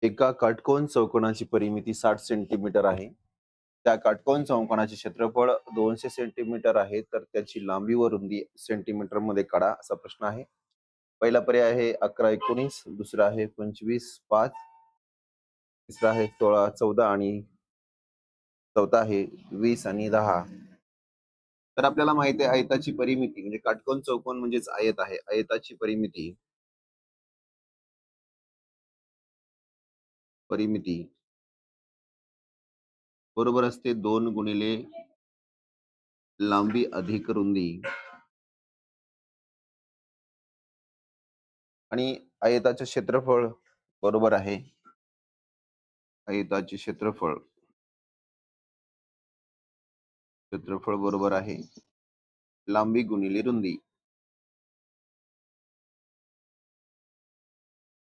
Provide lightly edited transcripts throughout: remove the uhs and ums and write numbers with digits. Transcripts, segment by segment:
एका काटकोन चौकोनाची परिमिती 60 सेंटीमीटर आहे. त्या काटकोन चौकोनाचे क्षेत्रफळ 200 सेंटीमीटर आहे, तर त्याची लांबी व रुंदी सेंटीमीटर मध्ये काढा, असा प्रश्न आहे. पहिला पर्याय आहे 11-19, दुसरा आहे 25-5, तिसरा आहे 16-14 आणि चौथा आहे 20 आणि 10. तर आपल्याला माहिती आहे आयताची परिमिती म्हणजे काटकोन चौकोन म्हणजेच आयत आहे. आयताची परिमिती परिमिती बरोबर असते 2 गुणिले लांबी अधिक रुंदी. आणि आयताचे क्षेत्रफळ बरोबर आहे आयताचे क्षेत्रफळ क्षेत्रफळ बरोबर आहे लांबी गुणिले रुंदी.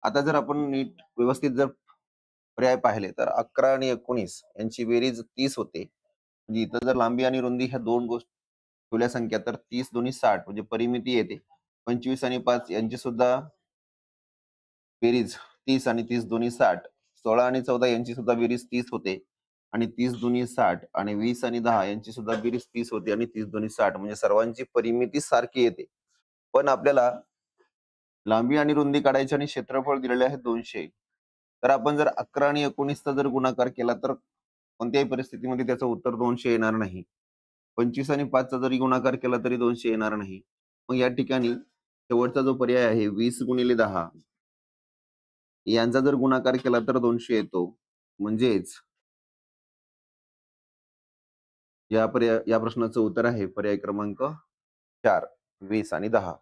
आता जर आपण नीट व्यवस्थित जर पर्याय पाहिले तर 11 आणि 19 यांची बेरीज 30 होते. म्हणजे इथं जर लांबी आणि रुंदी ह्या दोन गोष्टी ठेवल्या संख्या तर 30 दोन्ही 60 म्हणजे परिमिती येते. 25 आणि 5 यांची सुद्धा बेरीज 30 आणि 30 दोन्ही 60. 16 आणि 14 यांची सुद्धा बेरीज 30 होते आणि 30 दोन्ही 60 आणि 20 आणि 10 यांची सुद्धा बेरीज 30 होते आणि 30 दोन्ही 60 म्हणजे सर्वांची परिमिती सारखी येते. पण आपल्याला लांबी आणि रुंदी काढायची आणि क्षेत्रफळ दिलेले आहे 200. तर आपण जर 11 आणि 19चा जर गुणाकार केला तर कोणत्याही परिस्थितीमध्ये त्याचं उत्तर 200 येणार नाही. 25 आणि 5चा जरी गुणाकार केला तरी 200 येणार नाही. मग या ठिकाणी शेवटचा जो पर्याय आहे 20 गुणिले 10 यांचा जर गुणाकार केला तर 200 येतो. म्हणजेच या प्रश्नाचं उत्तर आहे पर्याय क्रमांक 4, 20 आणि 10.